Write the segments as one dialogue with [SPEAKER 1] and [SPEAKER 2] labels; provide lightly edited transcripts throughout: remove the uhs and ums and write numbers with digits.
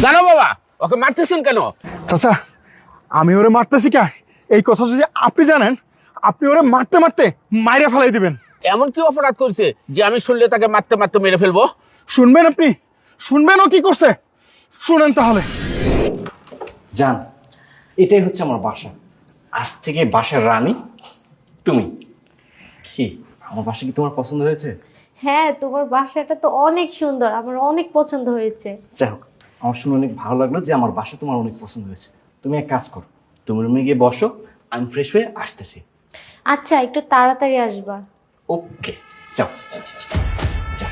[SPEAKER 1] জানো বাবা, ওকে মারতেছেন কেন?
[SPEAKER 2] চাচা, আমি ওরে মারতেছি কে এই কথা যদি আপনি জানেন, আপনি ওরে মারতে মারতে মাইরে ফেলাই দিবেন।
[SPEAKER 1] এমন কি অপরাধ করছে যে আমি শুনলে তাকে মারতে মারতে মেরে ফেলবো?
[SPEAKER 2] শুনবেন আপনি? শুনবেন ও কি করছে? শুনেন তাহলে।
[SPEAKER 3] জান, এটাই হচ্ছে আমার বাসা। আজ থেকে বাসার রানী তুমি। কি আমার বাসা কি তোমার পছন্দ হয়েছে?
[SPEAKER 4] হ্যাঁ, তোমার বাসাটা তো অনেক সুন্দর, আমার অনেক পছন্দ হয়েছে।
[SPEAKER 3] যাই হোক, আমার শুনে অনেক ভালো লাগলো যে আমার বাসা তোমার অনেক পছন্দ হয়েছে। তুমি এক কাজ করো, তুমি রুমে গিয়ে বসো, আমি ফ্রেশ হয়ে আসতেছি।
[SPEAKER 4] আচ্ছা, একটু তাড়াতাড়ি আসবা।
[SPEAKER 3] ওকে, যাও যাও।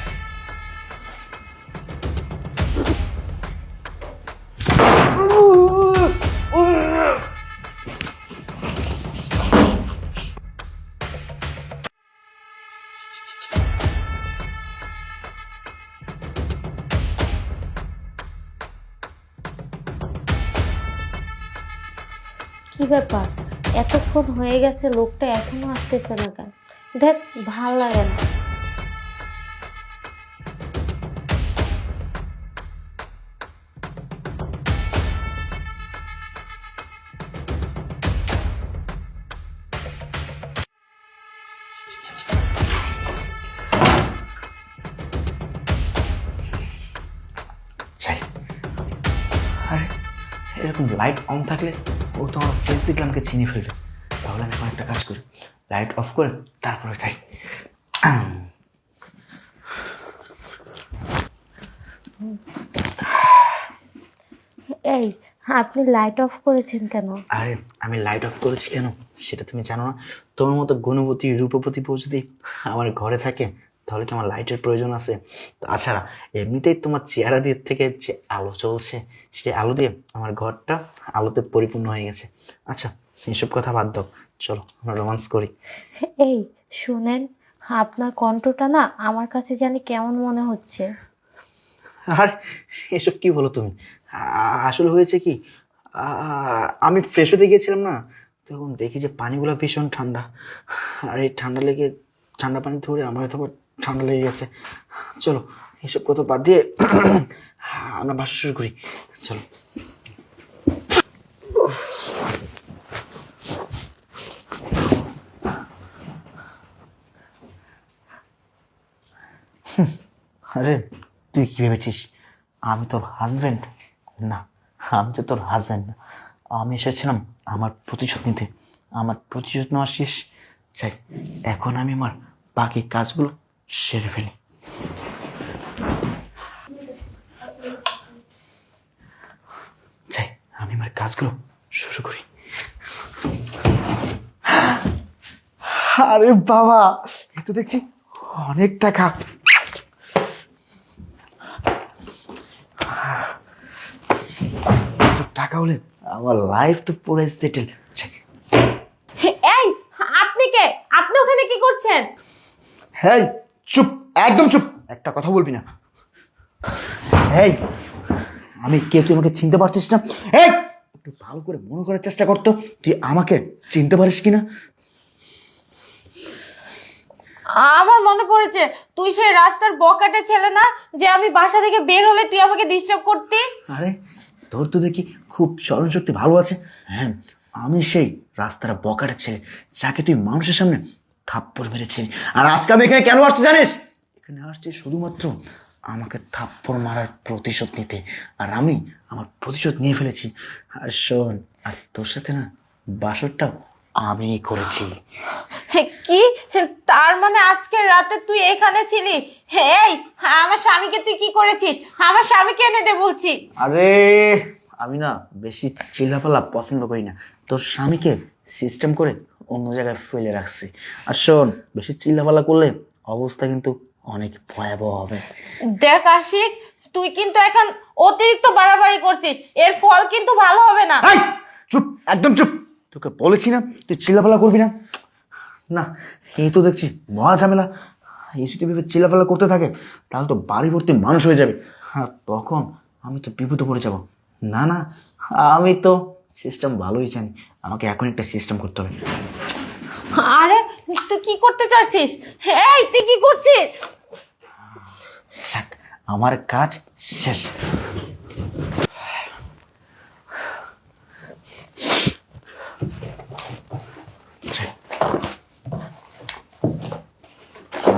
[SPEAKER 4] কি ব্যাপার, এতক্ষণ হয়ে গেছে, লোকটা এখনো আসতেছে না কেন? দেখ, ভাল লাগে না।
[SPEAKER 3] যাই। আরে, এরকম লাইট অন থাকলে ও তো আমার ফেস দেখলে আমাকে চিনে ফেলবে। তাহলে আমি এখন একটা কাজ করি, লাইট অফ করে তারপরে যাই।
[SPEAKER 4] এই, আপনি লাইট অফ করেছেন কেন?
[SPEAKER 3] আরে, আমি লাইট অফ করেছি কেন সেটা তুমি জানো না? তোমার মতো গুণবতী রূপবতী বউ যদি আমার ঘরে থাকে তাহলে কি আমার লাইটের প্রয়োজন আছে? তাছাড়া এমনিতেই তোমার চেহারা দিয়ে থেকে যে আলো চলছে, সেই আলো দিয়ে আমার ঘরটা আলোতে পরিপূর্ণ হয়ে গেছে। আচ্ছা, এসব কথা বাদ দাও, চলো আমরা রোমান্স করি।
[SPEAKER 4] এই শুনেন, আপনার কণ্ঠটা না আমার কাছে জানি কেমন মনে হচ্ছে।
[SPEAKER 3] আর এসব কি বলো তুমি? আসলে হয়েছে কি, আমি ফ্রেশ হতে গিয়েছিলাম না, তখন দেখি যে পানিগুলো ভীষণ ঠান্ডা। আর এই ঠান্ডা লেগে ঠান্ডা পানি ধরে আমার হয়তো আবার ঠান্ডা লেগে গেছে। চলো এসব কথা বাদ দিয়ে আমরা বাসা শুরু করি, চলো। আরে, তুই কি ভেবেছিস আমি তোর হাজবেন্ড? না, আমি তো তোর হাজবেন্ড না। আমি এসেছিলাম আমার প্রতিশোধ নিতে। আমার প্রতিশোধ নেওয়া শেষ। চাই এখন আমি আমার বাকি কাজগুলো সেরে ফেলি। চাই আমি আমার কাজগুলো শুরু করি।
[SPEAKER 2] আরে বাবা, এ তো দেখছি অনেক টাকা।
[SPEAKER 3] টাকা হলে আমার লাইফ তো পুরো সেটেল।
[SPEAKER 4] এই, আপনি কে? আপনি ওখানে কি করছেন?
[SPEAKER 3] হেই, চুপ, একদম চুপ, একটা কথা বলবি না। হেই, আমি কে তুই আমাকে চিনতে পারছিস না? এই, একটু ভালো করে মনে করার চেষ্টা করতো, তুই আমাকে চিনতে পারিস কিনা?
[SPEAKER 4] আমার মনে পড়েছে, তুই সেই রাস্তার বকাটে ছেলে না, যে আমি বাসা থেকে বের হলে তুই আমাকে ডিস্টার্ব করতি।
[SPEAKER 3] আরে, তোর তো দেখি খুব স্মরণ শক্তি ভালো আছে। হ্যাঁ, আমি সেই রাস্তার বকাটা ছেলে যাকে তুই মানুষের সামনে থাপ্পড় মেরেছিলি। আর আজকে আমি এখানে কেন আসছি জানিস? এখানে আসছি শুধুমাত্র আমাকে থাপ্পড় মারার প্রতিশোধ নিতে। আর আমি আমার প্রতিশোধ নিয়ে ফেলেছি। আর শোন, আর তোর সাথে না বাসরটাও আমি করেছি।
[SPEAKER 4] কি? তার মানে আজকে রাতে তুই এখানে ছিলি? এই, আমার স্বামীকে তুই কি করেছিস? আমার স্বামীকে এনে দে বলছি।
[SPEAKER 3] আরে, আমি না বেশি চিল্লাপাল্লা পছন্দ করি না। তোর স্বামীকে সিস্টেম করে অন্য জায়গায় ফেলে রাখছি। আর শোন, বেশি চিল্লাপাল্লা করলে অবস্থা কিন্তু অনেক ভয়াবহ হবে।
[SPEAKER 4] দেখ আশিক, তুই কিন্তু এখন অতিরিক্ত বাড়াবাড়ি করছিস, এর ফল কিন্তু ভালো হবে না।
[SPEAKER 3] এই, চুপ, একদম চুপ। তোকে বলেছি না তুই চিল্লাপাল্লা করবি না। না, এই তো দেখছি মহা ঝামেলা। এই যদি ভেবে চিল্লাপাল্লা করতে থাকে তাহলে তো বাড়ি ভর্তি মানুষ হয়ে যাবে। আর তখন আমি তো বিপদে পড়ে যাব। না না, আমি তো সিস্টেম ভালোই জানি। আমাকে এখন একটা সিস্টেম করতে হবে।
[SPEAKER 4] আরে, তুই কি করতে চাচ্ছিস? এই, তুই কি করছিস?
[SPEAKER 3] যাক, আমার কাজ শেষ।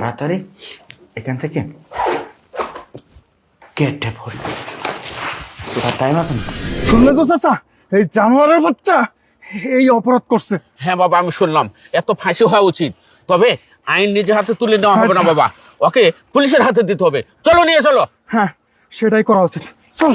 [SPEAKER 3] তাড়াতাড়ি এখান থেকে কেটে পড়ি। তোর টাইম আছে না?
[SPEAKER 2] শুনলে তো চাচা, এই জানোয়ারের বাচ্চা এই অপরাধ করছে।
[SPEAKER 1] হ্যাঁ বাবা, আমি শুনলাম এত ফাঁসি হওয়া উচিত, তবে আইন নিজে হাতে তুলে নেওয়া হবে না বাবা, ওকে পুলিশের হাতে দিতে হবে। চলো নিয়ে চলো।
[SPEAKER 2] হ্যাঁ, সেটাই করা উচিত। চল।